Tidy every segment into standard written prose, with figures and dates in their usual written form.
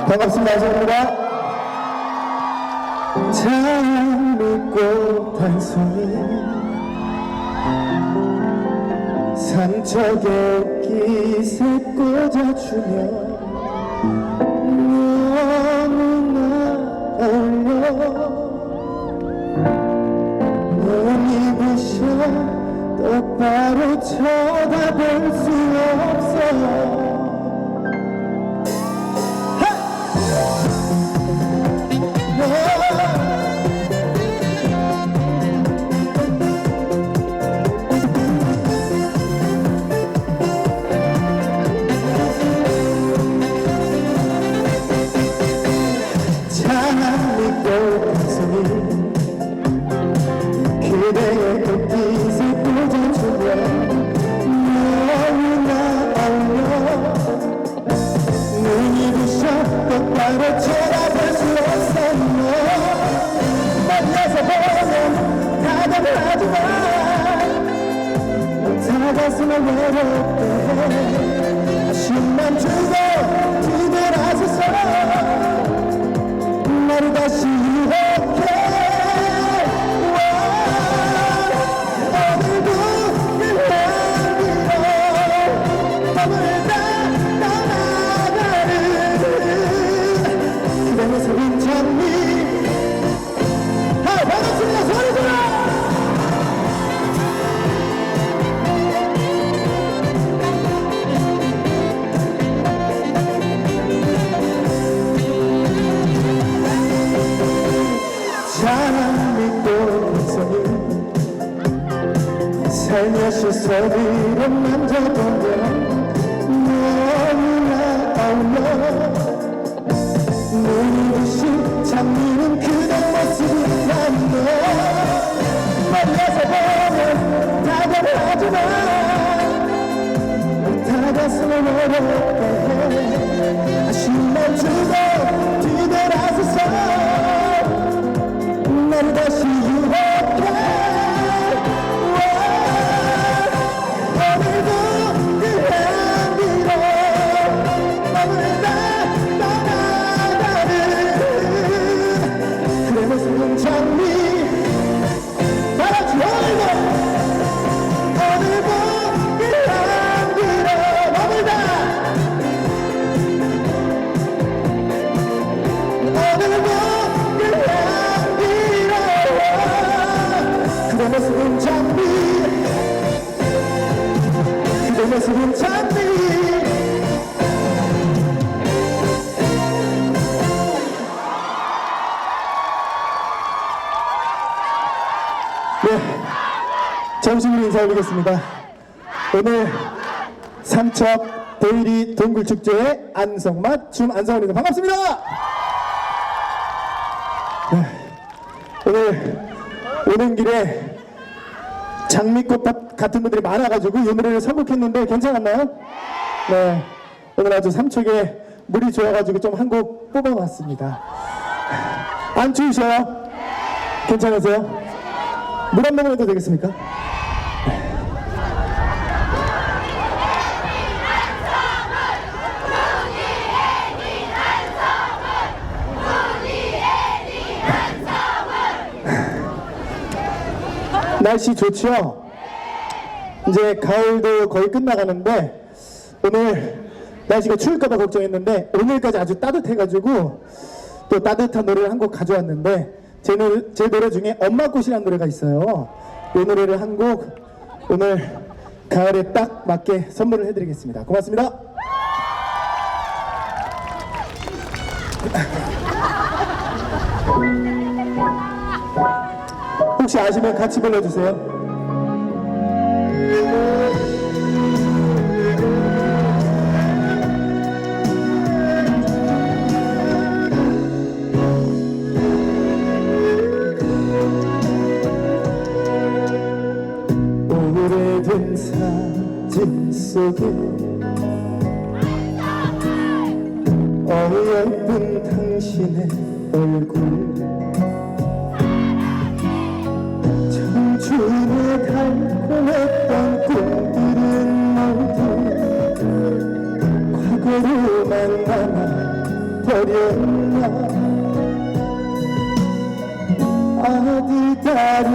반갑습니다. 안녕입니다. 장미꽃 한 송이 산적에 기세 꽂아주며 너무나 어울려 눈이 부셔 똑바로 쳐다볼 수 없어 그대의 꽃깃을 꽂아주며 너무나 어울려 눈이 부셔 똑바로 쳐다볼 수 없어 만나서 보면 다가가지마 다가서면 외롭게 해 힘만 주고 뒤돌아서서 나를 다시 유혹해 살며시 서리를 만져보면 너무나 어울려 눈이 부신 장미는 그대 모습이 나며 만나서 보면 다가가지마 다가서면 어렵게 해 아쉬움만 주고 뒤돌아서서 나를 다시 유혹해 모습은 장미 그대 모습은 장미 네, 점심으로 인사드리겠습니다. 오늘 삼척 데일리 동굴축제의 안성맞 춤 안성원입니다. 반갑습니다. 네, 오늘 오는 길에 장미꽃 같은 분들이 많아가지고 이 노래를 선곡했는데 괜찮았나요? 네, 오늘 아주 삼척에 물이 좋아가지고 좀 한 곡 뽑아봤습니다. 안 추우셔요? 괜찮으세요? 물 한 모금 해도 되겠습니까? 날씨 좋죠? 이제 가을도 거의 끝나가는데 오늘 날씨가 추울까봐 걱정했는데 오늘까지 아주 따뜻해가지고 또 따뜻한 노래를 한 곡 가져왔는데 제 노래 중에 엄마꽃이라는 노래가 있어요. 이 노래를 한 곡 오늘 가을에 딱 맞게 선물을 해드리겠습니다. 고맙습니다. 혹시 아시면 같이 불러주세요. 오래된 사진 속에 어여쁜 당신의 얼굴 청춘에 달콤했던 꿈들은 모두 누구로만 남아 버렸나. 아들 딸을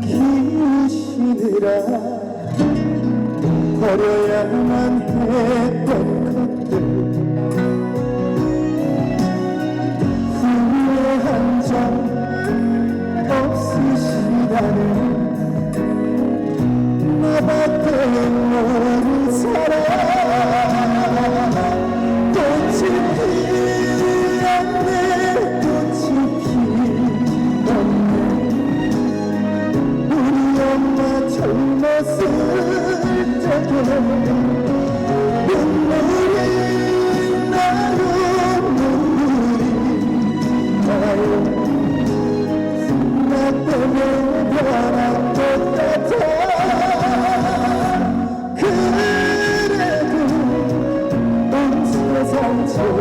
키우시느라 버려야만 했던 것들 후회한 적 없으시다는 나밖에 모르는 사람. 꽃이 피었네 꽃이 피었네. 우리 엄마 젊었을 적에 눈물이 나요 눈물이 나요. 나 때문에 변한 것 같아. 그래도 온 세상 제일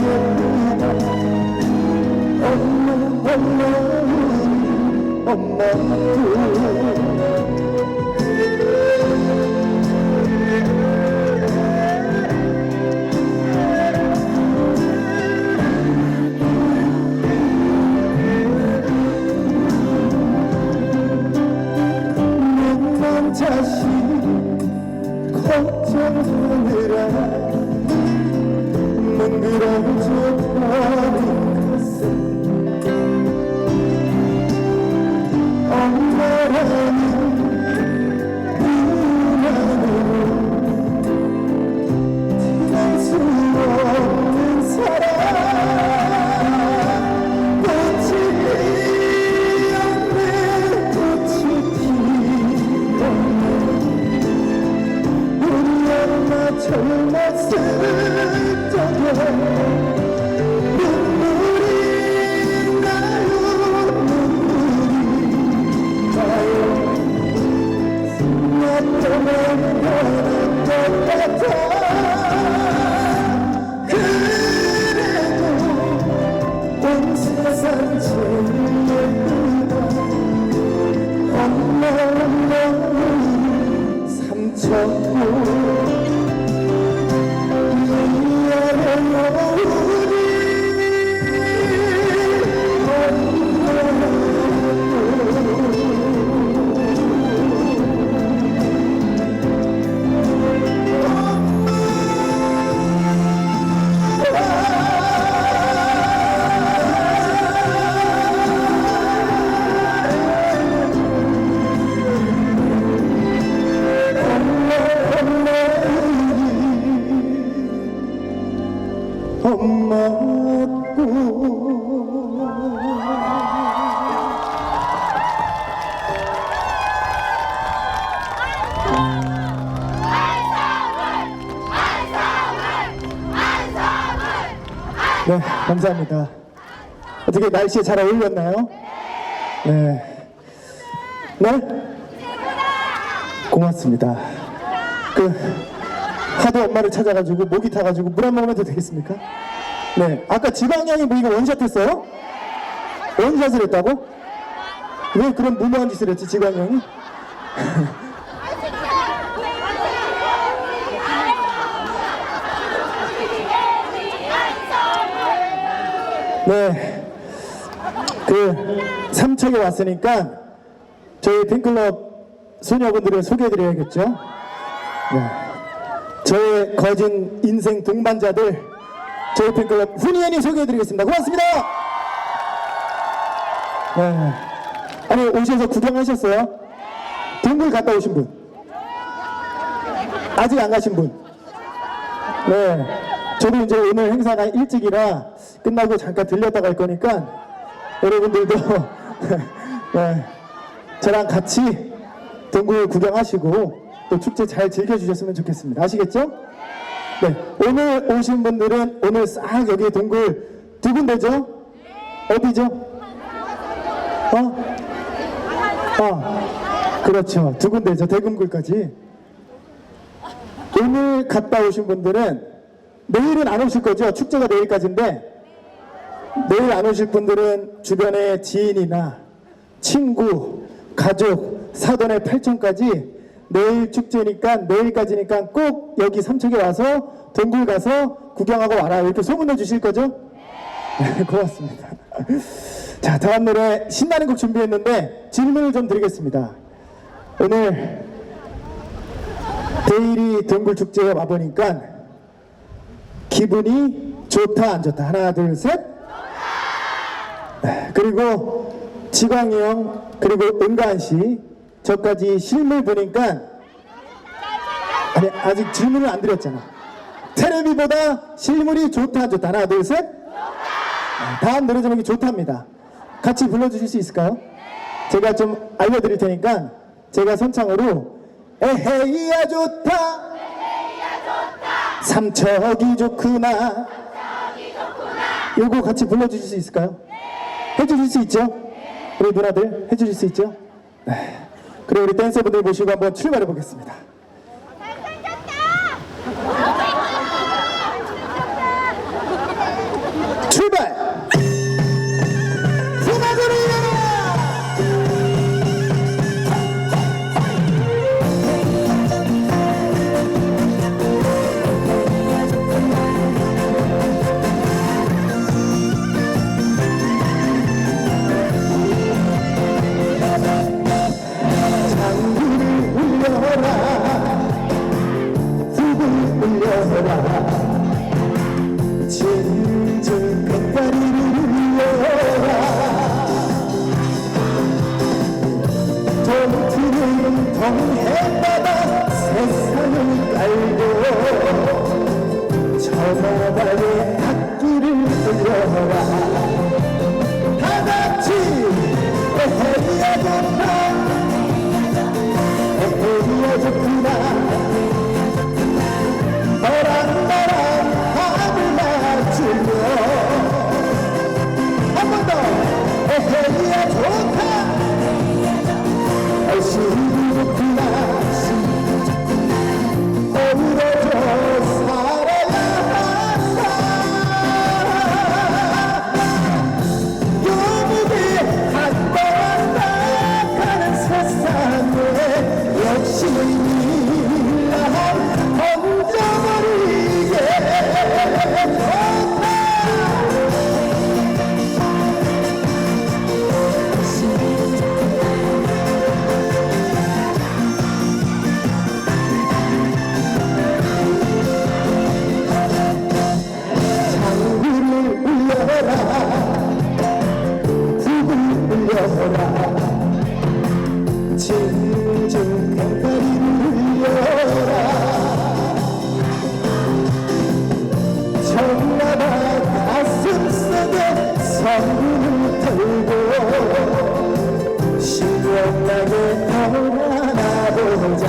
예쁘다 엄마 엄마 엄마. 자식 걱정하느라 뭉그러져 버린 것은 엄마라는 눈안으로 티날 수 없는 사랑. 젊었을 적에 눈물이 나요 눈물이 나요. 나 때문에 변한 것 같아. 그래도 온 세상 제일 예쁘다 엄마 엄마 삼천포. 네, 감사합니다. 어떻게 날씨에 잘 어울렸나요? 네. 네? 고맙습니다. 하도 엄마를 찾아가지고 목이 타가지고 물 한 모금 해도 되겠습니까? 네. 아까 지방령이 보니까 원샷 했어요? 원샷을 했다고? 왜 그런 무모한 짓을 했지, 지방령이? 네, 삼척에 왔으니까 저희 팬클럽 소녀분들을 소개해드려야겠죠. 네, 저의 거진 인생 동반자들 저희 팬클럽 훈이언니 소개해드리겠습니다. 고맙습니다. 네, 아니 오셔서 구경하셨어요? 동굴 갔다 오신 분? 아직 안 가신 분? 네, 저도 이제 오늘 행사가 일찍이라 끝나고 잠깐 들렸다 갈 거니까 여러분들도 네, 저랑 같이 동굴 구경하시고 또 축제 잘 즐겨주셨으면 좋겠습니다. 아시겠죠? 네, 오늘 오신 분들은 오늘 싹 여기 동굴 두 군데죠? 어디죠? 그렇죠. 두 군데죠. 대금굴까지. 오늘 갔다 오신 분들은 내일은 안 오실 거죠? 축제가 내일까지인데 내일 안 오실 분들은 주변의 지인이나 친구, 가족, 사돈의 팔촌까지 내일 축제니까 내일까지니까 꼭 여기 삼척에 와서 동굴 가서 구경하고 와라 이렇게 소문내 주실 거죠? 네, 고맙습니다. 자, 다음 노래 신나는 곡 준비했는데 질문을 좀 드리겠습니다. 오늘 데일리 동굴 축제에 와보니까 기분이 좋다 안 좋다? 하나 둘 셋. 네, 그리고 지광이 형 그리고 은가한 씨 저까지 실물 보니까 아니 아직 질문을 안 드렸잖아. 테레비보다 실물이 좋다 안 좋다? 하나 둘 셋. 네, 다음 노래 제목이 좋답니다. 같이 불러주실 수 있을까요? 제가 좀 알려드릴 테니까 제가 선창으로 에헤이야 좋다 삼척이 좋구나 요거 같이 불러주실 수 있을까요? 해주실 수 있죠? 우리 누나들 해주실 수 있죠? 네. 그리고 우리 댄서분들 모시고 한번 출발해 보겠습니다. 출발! 진정 뱃다리를 울려라 동트는 동해바다 세상을 깔고 저마다의 악기를 들려라 다같이 에헤리야 좋다 에헤리야 좋구나 너랑 나랑 합을 맞추며 한 번 더 에헤리야 좋다 얼씨구 좋구나 어우러져 살아야 한다 요목이 한 번 왔다 가는 세상에 역시 진정 뱃다리를 울려라 정나라 가슴속에 성문을 털고 시원하게 떠나보자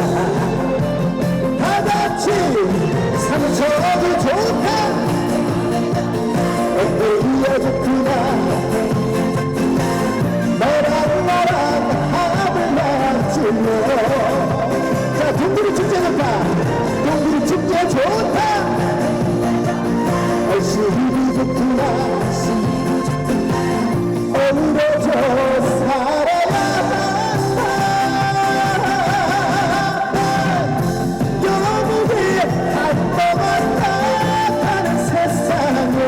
다같이 삼척이 좋다 에헤이야 좋구나 너랑 나랑 합을 맞추며 자 동굴이 축제 좋다 동굴이 축제 좋다 얼씨구 좋구나 어우러져 살아야 한다 영웅이 한 번 왔다 가는 세상에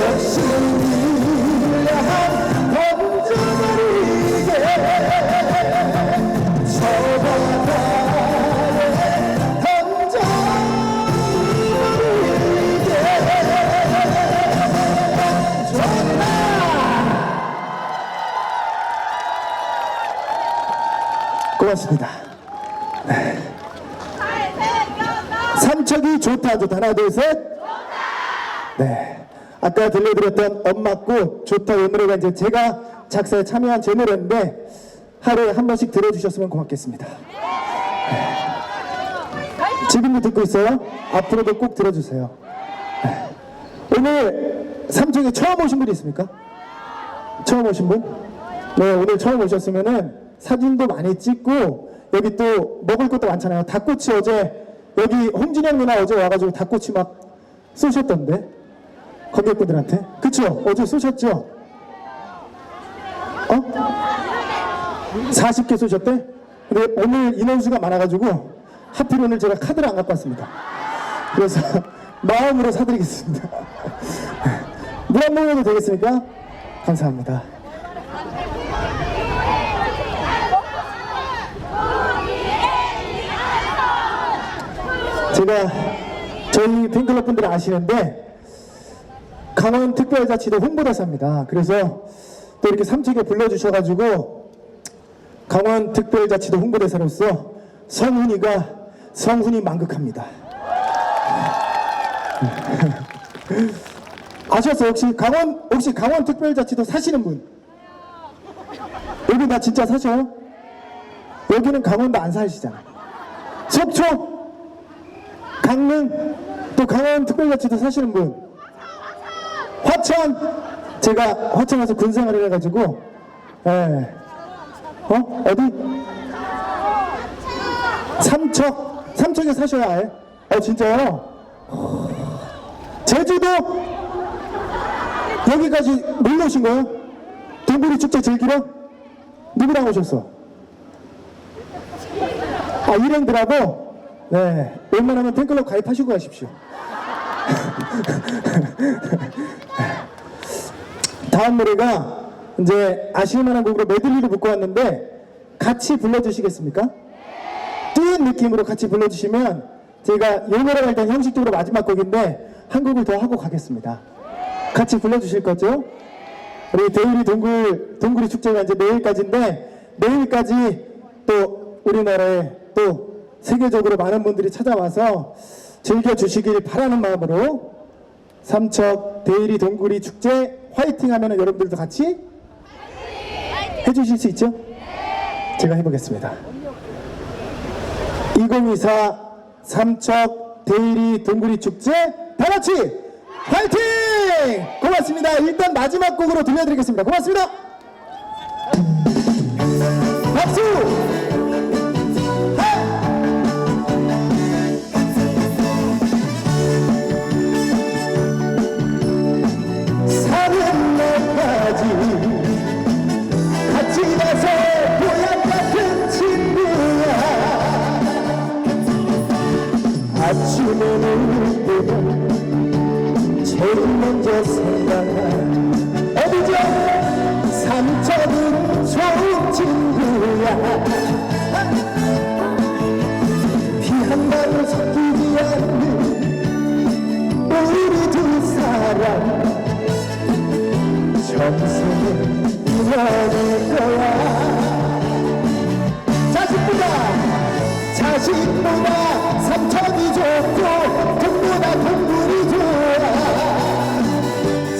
역시 고맙습니다. 네. 삼척이 좋다 좋다 하나 둘 셋. 네. 아까 들려드렸던 엄마꽃 좋다 이 노래가 이제 제가 작사에 참여한 제 노래인데 하루에 한 번씩 들어주셨으면 고맙겠습니다. 네. 지금도 듣고 있어요? 앞으로도 꼭 들어주세요. 네. 오늘 삼척에 처음 오신 분이 있습니까? 처음 오신 분? 네, 오늘 처음 오셨으면은 사진도 많이 찍고 여기 또 먹을 것도 많잖아요. 닭꼬치 어제 여기 홍진영 누나 어제 와가지고 닭꼬치 막 쏘셨던데 관객분들한테 그쵸? 어제 쏘셨죠? 40개 쏘셨대? 근데 오늘 인원수가 많아가지고 하필 오늘 제가 카드를 안 갖고 왔습니다. 그래서 마음으로 사드리겠습니다. 물 한 모금 해도 되겠습니까? 감사합니다. 제가 저희 팬클럽 분들은 아시는데 강원특별자치도 홍보대사입니다. 그래서 또 이렇게 삼척에 불러주셔가지고 강원특별자치도 홍보대사로서 성훈이 만극합니다. 아셨어요? 혹시 강원특별자치도 사시는 분? 여기 나 진짜 사셔요? 여기는 강원도 안 사시잖아. 속초, 강릉, 또 강원특별자치도 사시는 분? 화천! 제가 화천 가서 군생활을 해가지고, 예. 어디? 삼척에 사셔야 해. 진짜요? 제주도? 여기까지 놀러 오신 거예요? 동구리 축제 즐기러? 누구랑 오셨어? 일행들하고? 네. 웬만하면 팬클럽 가입하시고 가십시오. 다음 노래가 이제 아실만한 곡으로 메들리를 묶고 왔는데 같이 불러주시겠습니까? 듀엣 느낌으로 같이 불러주시면 제가 이 노래가 일단 형식적으로 마지막 곡인데 한 곡을 더 하고 가겠습니다. 같이 불러주실 거죠? 우리 데일리 동구리 축제가 이제 내일까지인데 내일까지 또 우리나라에 또 세계적으로 많은 분들이 찾아와서 즐겨주시길 바라는 마음으로 삼척 데일리 동구리 축제 화이팅 하면은 여러분들도 같이 해주실 수 있죠? 제가 해보겠습니다. 2024 삼척 데일리 동구리 축제 다같이 화이팅! 고맙습니다. 일단 마지막 곡으로 들려드리겠습니다. 고맙습니다. 박수! 같이 가서 고향 같은 친구야. 아침에 올 때면 제일 먼저 생각나 어디죠? 삼척은 좋은 친구야. 피 한 방울 섞이지 않는 우리 두 사람 평생을 이어낼 거야. 자식보다 삼척이 좋고 돈보다 동굴이 좋아.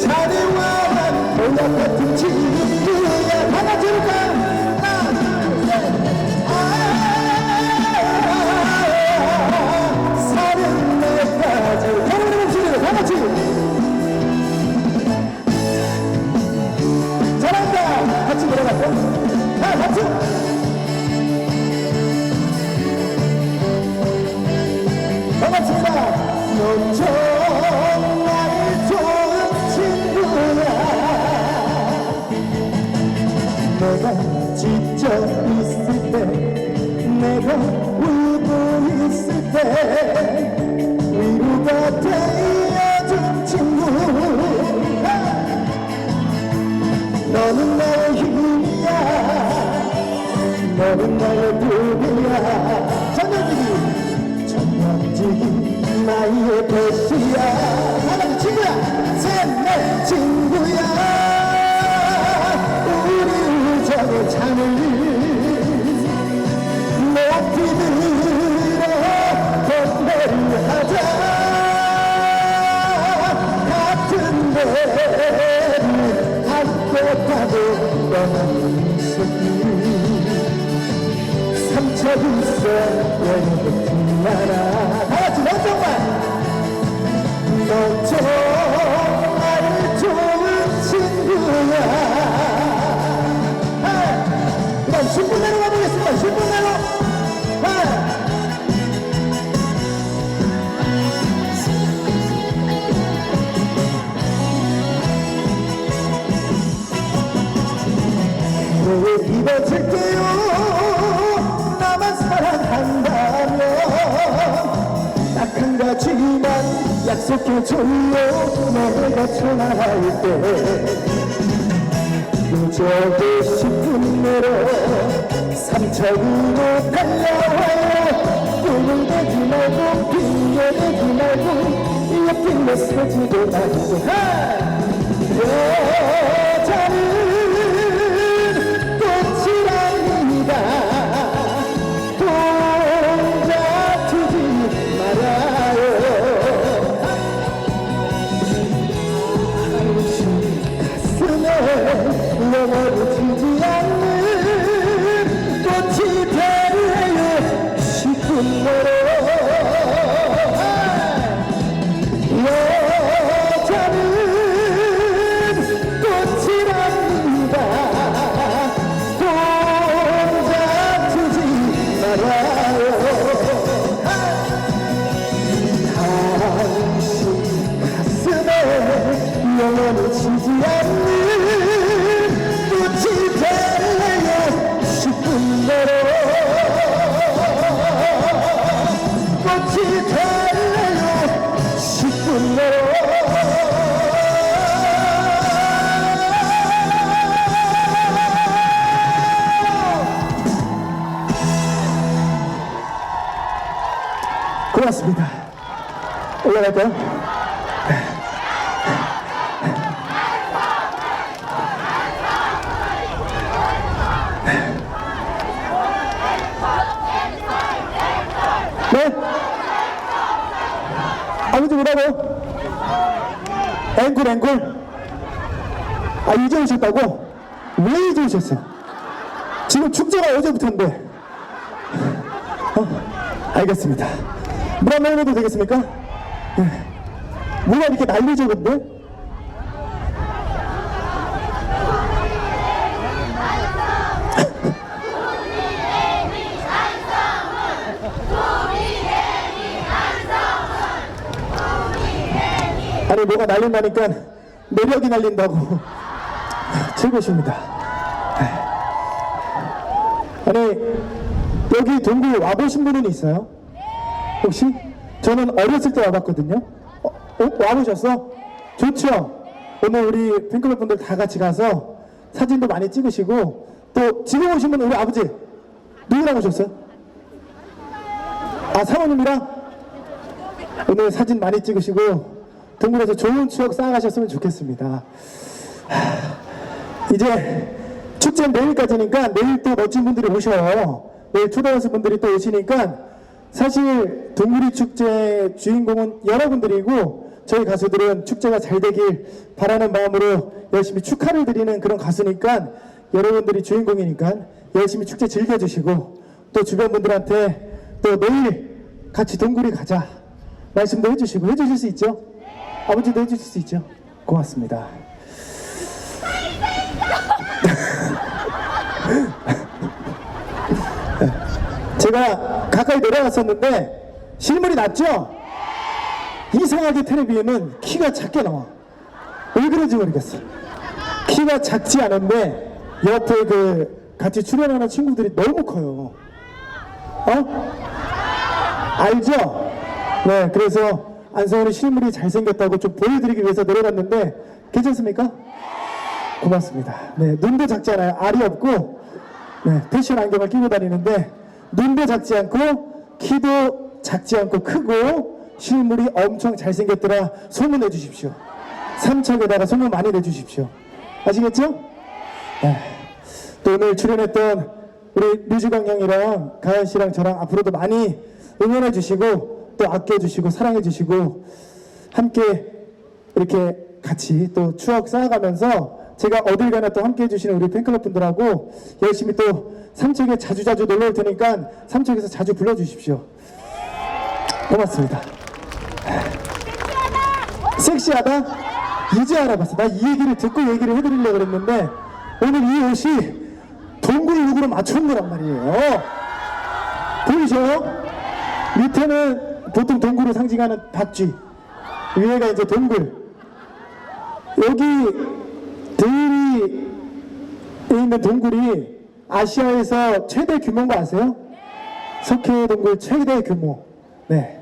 자네와 난 고향 같은 친구야. 다같이 해볼까? 하나 둘 셋. 34까지 여러분의 목소리로 다같이 같이 들어갔고 박수! 반갑습니다. 넌 정말 좋은 친구야. 내가 지쳐 있을 때 내가 울고 있을 때 위로가 되어준 친구. 너는 나의 힘이야. 너는 나의 꿈이야. 전명직이 나의 배시야. 하나님 친구야. 셋넷 친구야. 우리 우정의 잔을 높이 들어 건배를 하자. 같은 배를 타고 떠나는 새끼. 삼척 있어 여행을 나라. 다같이 너 정말 너 정말 좋은 친구야. 그럼 10분 내로 가보겠습니다. 10분 내로. 입어줄게요. 약속해줘요 내가 전화할 때 늦어도 10분 내로 삼척으로 달려와요. 꿈을 대지 말고 핑계 대지 말고 옆에 메시지도 말고 여자는 꽃이랍니다. 혼자 두지 말아요. 가슴에 넘어지지 않는 꽃이 되어요. 10분 내로 영원히 지지 않는 꽃이 되어요. 10분 내로 꽃이 되어요. 10분 내로 고맙습니다. 올라갈까요? 네? 아버지 뭐라고? 앵콜? 아 이제 오셨다고? 왜 이제 오셨어? 지금 축제가 어제부터인데 알겠습니다. 물 한번 해도 되겠습니까? 네. 뭐가 이렇게 난리죠 근데? 아니 뭐가 날린다니까 매력이 날린다고 즐거우십니다. 아니 여기 동굴 와보신 분은 있어요? 혹시? 저는 어렸을 때 와봤거든요. 와보셨어? 좋죠? 오늘 우리 팬클럽 분들 다 같이 가서 사진도 많이 찍으시고 또 지금 오신 분은 우리 아버지 누구랑 오셨어요? 아 사모님이랑? 오늘 사진 많이 찍으시고 동굴에서 좋은 추억 쌓아가셨으면 좋겠습니다. 이제 축제는 내일까지니까 내일 또 멋진 분들이 오셔요. 내일 초대하신 분들이 또 오시니까 사실 동굴이 축제 주인공은 여러분들이고 저희 가수들은 축제가 잘 되길 바라는 마음으로 열심히 축하를 드리는 그런 가수니까 여러분들이 주인공이니까 열심히 축제 즐겨주시고 또 주변 분들한테 또 내일 같이 동굴이 가자 말씀도 해주시고 해주실 수 있죠? 아버지도 해주실 수 있죠? 고맙습니다. 제가 가까이 내려갔었는데 실물이 낮죠? 이상하게 텔레비에는 키가 작게 나와. 왜 그런지 모르겠어. 키가 작지 않은데 옆에 그 같이 출연하는 친구들이 너무 커요. 알죠? 네, 그래서 안성훈이 실물이 잘생겼다고 좀 보여드리기 위해서 내려갔는데 괜찮습니까? 고맙습니다. 네, 눈도 작지 않아요. 알이 없고 네, 패션 안경을 끼고 다니는데 눈도 작지 않고 키도 작지 않고 크고 실물이 엄청 잘생겼더라 소문내 주십시오. 삼척에다가 소문 많이 내주십시오. 아시겠죠? 네. 또 오늘 출연했던 우리 류주강 형이랑 가연 씨랑 저랑 앞으로도 많이 응원해 주시고 또 아껴 주시고 사랑해 주시고 함께 이렇게 같이 또 추억 쌓아가면서 제가 어딜 가나 또 함께 해주시는 우리 팬클럽 분들하고 열심히 또 삼척에 자주자주 놀러 올 테니까 삼척에서 자주 불러주십시오. 고맙습니다. 섹시하다? 이제 알아봤어. 나 이 얘기를 듣고 얘기를 해드리려고 그랬는데 오늘 이 옷이 동굴 룩으로 맞춘 거란 말이에요. 보이셔요? 밑에는 보통 동굴을 상징하는 박쥐, 위에가 이제 동굴. 여기 대일이 있는 동굴이 아시아에서 최대 규모인 거 아세요? 석회 동굴 최대 규모. 네.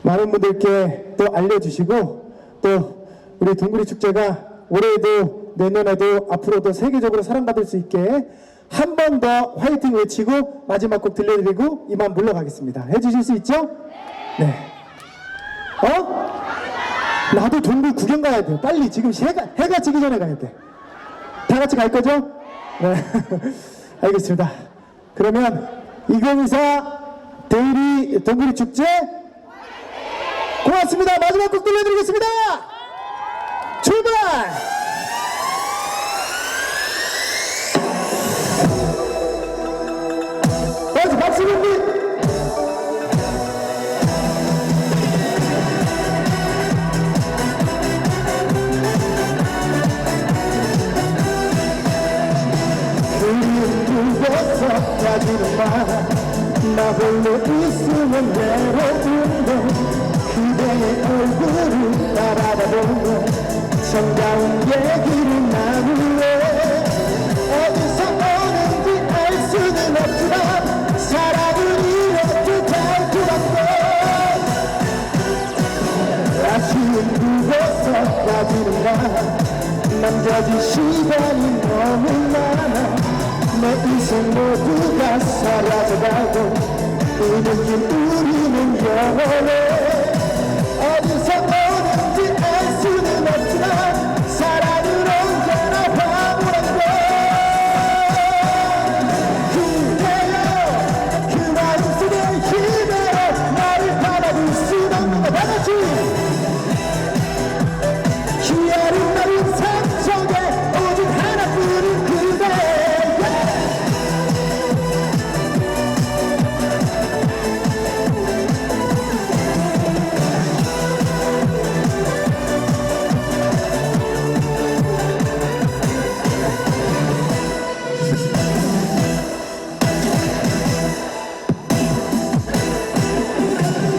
많은 분들께 또 알려주시고 또 우리 동구리 축제가 올해도 내년에도 앞으로도 세계적으로 사랑받을 수 있게 한 번 더 화이팅 외치고 마지막 곡 들려드리고 이만 물러가겠습니다. 해주실 수 있죠? 네. 나도 동굴 구경 가야 돼. 빨리 지금 해가 지기 전에 가야 돼. 다 같이 갈 거죠? 네. 알겠습니다. 그러면 2024 데일리 동굴이 축제 고맙습니다. 마지막 곡 들려드리겠습니다. 출발! 박수 준비! 가지는 마. 나 홀로 있으면 외로운데 그대의 얼굴을 바라보며 정다운 얘기를 나누네. 어디서 오는지 알 수는 없지만 사랑은 이렇게 달콤한데 아쉬운 그곳서 가지는 마. 남겨진 시간이 너무 많아. 내 인생 모두가 사라져가고 이 느낌 우리는 영원해. 어디서 오는지 알 수는 없지만 사랑은 언제나 화물한 걸. 그대여 그 마음속에 힘내어 나를 바라볼 수 없는 것 다같이 희열은 나를 삶 속에 오직 하나뿐인 그대.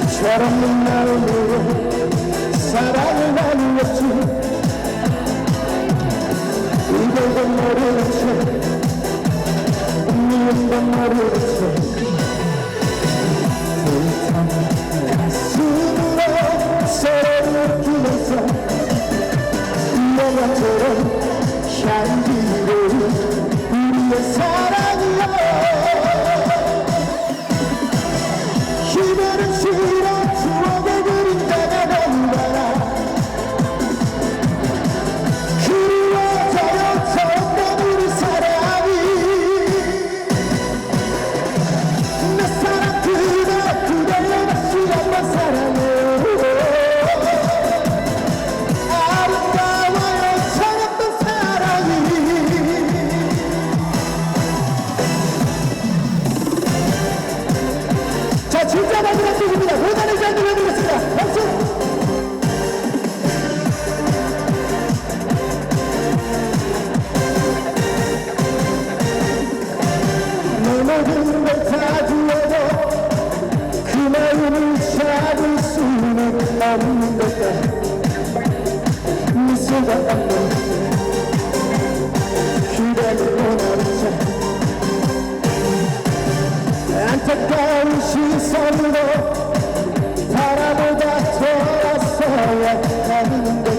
철없는 마음으로 사랑을 나누었지. 이걸 건 모르는 채 미운 건 모르는 채 불탄 가슴으로 서로를 느끼면서 영화처럼 향기로운 우리의 사랑이여. 힘에는 싫어 추억의 그림자가 너무 많아. 그리워져요 처음던 우리 사랑이. 내 사랑 그대를 다시 한번 사랑해요. 아름다워요 처음던 사랑이. 자, 진짜 마지막 곡입니다. 모자를 잘 들려드리겠습니다. 박수! 내 모든 걸 다 주어도 그 마음을 잡을 수는 없는 걸까. 미소가 없는 그대를 원하는 자. 안타까운 시선으로 바라보다 돌아서야 하는 것.